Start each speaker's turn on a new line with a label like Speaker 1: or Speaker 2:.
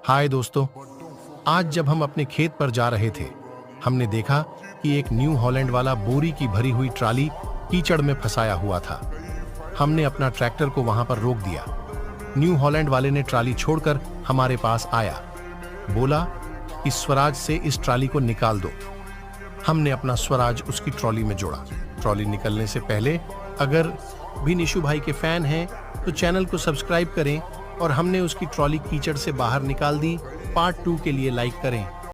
Speaker 1: हाय दोस्तों, आज जब हम अपने खेत पर जा रहे थे, हमने देखा कि एक न्यू हॉलैंड वाला बोरी की भरी हुई ट्राली कीचड़ में फंसाया हुआ था। हमने अपना ट्रैक्टर को वहां पर रोक दिया। न्यू हॉलैंड वाले ने ट्राली छोड़कर हमारे पास आया, बोला, इस स्वराज से इस ट्राली को निकाल दो। हमने अपना स्वराज उसकी ट्रॉली में जोड़ा। ट्रॉली निकलने से पहले अगर भी निशु भाई के फैन हैं तो चैनल को सब्सक्राइब करें और हमने उसकी ट्रॉली कीचड़ से बाहर निकाल दी। पार्ट 2 के लिए लाइक करें।